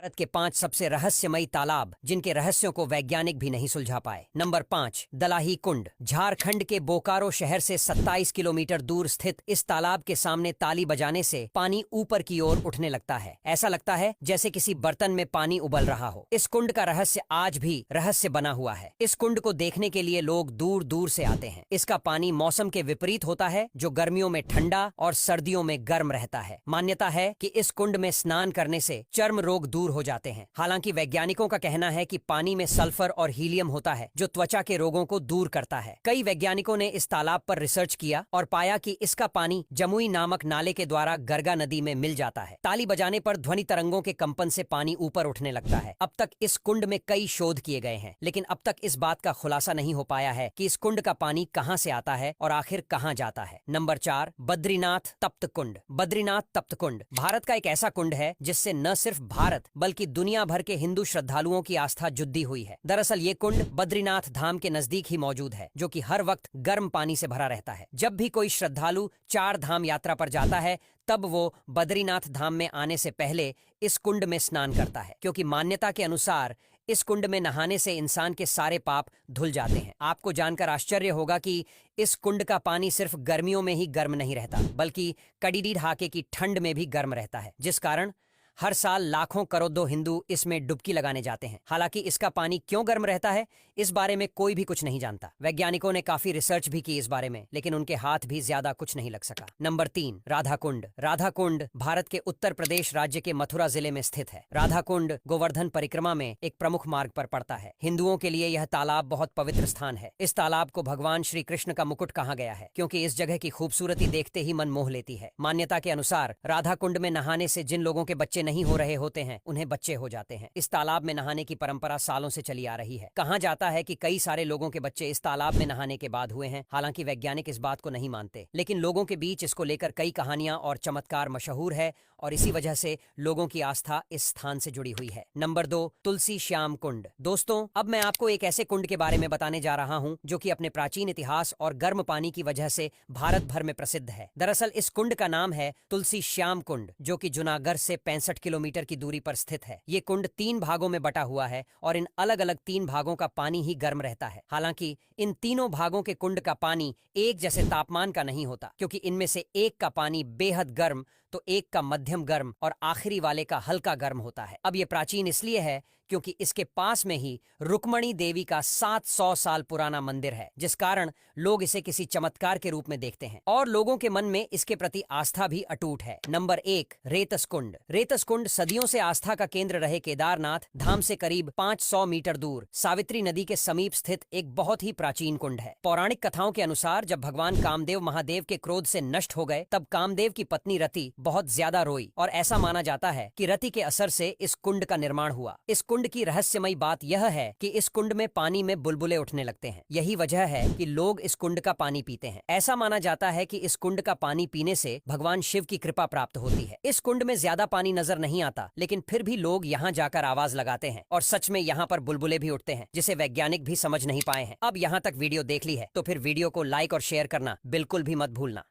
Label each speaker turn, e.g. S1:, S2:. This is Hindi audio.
S1: भारत के 5 सबसे रहस्यमयी तालाब जिनके रहस्यों को वैज्ञानिक भी नहीं सुलझा पाए। नंबर 5, दलाही कुंड। झारखंड के बोकारो शहर से 27 किलोमीटर दूर स्थित इस तालाब के सामने ताली बजाने से पानी ऊपर की ओर उठने लगता है। ऐसा लगता है जैसे किसी बर्तन में पानी उबल रहा हो। इस कुंड का रहस्य आज भी रहस्य बना हुआ है। इस कुंड को देखने के लिए लोग दूर दूर से आते हैं। इसका पानी मौसम के विपरीत होता है, जो गर्मियों में ठंडा और सर्दियों में गर्म रहता है। मान्यता है कि इस कुंड में स्नान करने से चर्म रोग दूर हो जाते हैं। हालांकि वैज्ञानिकों का कहना है कि पानी में सल्फर और हीलियम होता है, जो त्वचा के रोगों को दूर करता है। कई वैज्ञानिकों ने इस तालाब पर रिसर्च किया और पाया कि इसका पानी जमुई नामक नाले के द्वारा गरगा नदी में मिल जाता है। ताली बजाने पर ध्वनि तरंगों के कंपन से पानी ऊपर उठने लगता है। अब तक इस कुंड में कई शोध किए गए हैं, लेकिन अब तक इस बात का खुलासा नहीं हो पाया है कि इस कुंड का पानी कहां से आता है और आखिर कहां जाता है। नंबर 4, बद्रीनाथ तप्त कुंड। बद्रीनाथ तप्त कुंड भारत का एक ऐसा कुंड है जिससे न सिर्फ भारत बल्कि दुनिया भर के हिंदू श्रद्धालुओं की आस्था जुड़ी हुई है। दरअसल ये कुंड बद्रीनाथ धाम के नजदीक ही मौजूद है, जो कि हर वक्त गर्म पानी से भरा रहता है। जब भी कोई श्रद्धालु 4 धाम यात्रा पर जाता है, तब वो बद्रीनाथ धाम में आने से पहले इस कुंड में स्नान करता है, क्योंकि मान्यता के अनुसार इस कुंड में नहाने से इंसान के सारे पाप धुल जाते हैं। आपको जानकर आश्चर्य होगा कि इस कुंड का पानी सिर्फ गर्मियों में ही गर्म नहीं रहता, बल्कि कड़ीडी ढाके की ठंड में भी गर्म रहता है, जिस कारण हर साल लाखों करोड़ों हिंदू इसमें डुबकी लगाने जाते हैं। हालांकि इसका पानी क्यों गर्म रहता है, इस बारे में कोई भी कुछ नहीं जानता। वैज्ञानिकों ने काफी रिसर्च भी की इस बारे में, लेकिन उनके हाथ भी ज्यादा कुछ नहीं लग सका। नंबर 3, राधा कुंड। राधा कुंड भारत के उत्तर प्रदेश राज्य के मथुरा जिले में स्थित है। राधा कुंड गोवर्धन परिक्रमा में एक प्रमुख मार्ग पर पड़ता है। हिंदुओं के लिए यह तालाब बहुत पवित्र स्थान है। इस तालाब को भगवान श्री कृष्ण का मुकुट कहा गया है, क्योंकि इस जगह की खूबसूरती देखते ही मन मोह लेती है। मान्यता के अनुसार राधा कुंड में नहाने से जिन लोगों के बच्चे नहीं हो रहे होते हैं, उन्हें बच्चे हो जाते हैं। इस तालाब में नहाने की परंपरा सालों से चली आ रही है। कहा जाता है कि कई सारे लोगों के बच्चे इस तालाब में नहाने के बाद हुए हैं। हालांकि वैज्ञानिक इस बात को नहीं मानते, लेकिन लोगों के बीच इसको लेकर कई कहानियां और चमत्कार मशहूर है, और इसी वजह से लोगों की आस्था इस स्थान से जुड़ी हुई है। नंबर 2, तुलसी श्याम कुंड। दोस्तों, अब मैं आपको एक ऐसे कुंड के बारे में बताने जा रहा हूं जो कि अपने प्राचीन इतिहास और गर्म पानी की वजह से भारत भर में प्रसिद्ध है। दरअसल इस कुंड का नाम है तुलसी श्याम कुंड, जो कि जूनागढ़ से 65 किलोमीटर की दूरी पर स्थित है। ये कुंड 3 भागों में बटा हुआ है और इन अलग अलग 3 भागों का पानी ही गर्म रहता है। हालांकि इन तीनों भागों के कुंड का पानी एक जैसे तापमान का नहीं होता, क्योंकि इनमें से एक का पानी बेहद गर्म, तो एक का मध्यम गर्म और आखिरी वाले का हल्का गर्म होता है। अब ये प्राचीन इसलिए है क्योंकि इसके पास में ही रुक्मणी देवी का 700 साल पुराना मंदिर है, जिस कारण लोग इसे किसी चमत्कार के रूप में देखते हैं और लोगों के मन में इसके प्रति आस्था भी अटूट है। नंबर 1, रेतस कुंड। रेतस कुंड सदियों से आस्था का केंद्र रहे केदारनाथ धाम से करीब 500 मीटर दूर सावित्री नदी के समीप स्थित एक बहुत ही प्राचीन कुंड है। पौराणिक कथाओं के अनुसार जब भगवान कामदेव महादेव के क्रोध से नष्ट हो गए, तब कामदेव की पत्नी रति बहुत ज्यादा रोई, और ऐसा माना जाता है कि रति के असर से इस कुंड का निर्माण हुआ। इस कुंड की रहस्यमयी बात यह है कि इस कुंड में पानी में बुलबुले उठने लगते हैं। यही वजह है कि लोग इस कुंड का पानी पीते हैं। ऐसा माना जाता है कि इस कुंड का पानी पीने से भगवान शिव की कृपा प्राप्त होती है। इस कुंड में ज्यादा पानी नजर नहीं आता, लेकिन फिर भी लोग यहाँ जाकर आवाज लगाते हैं और सच में यहाँ पर बुलबुले भी उठते हैं, जिसे वैज्ञानिक भी समझ नहीं पाए हैं। अब यहाँ तक वीडियो देख ली है तो फिर वीडियो को लाइक और शेयर करना बिल्कुल भी मत भूलना।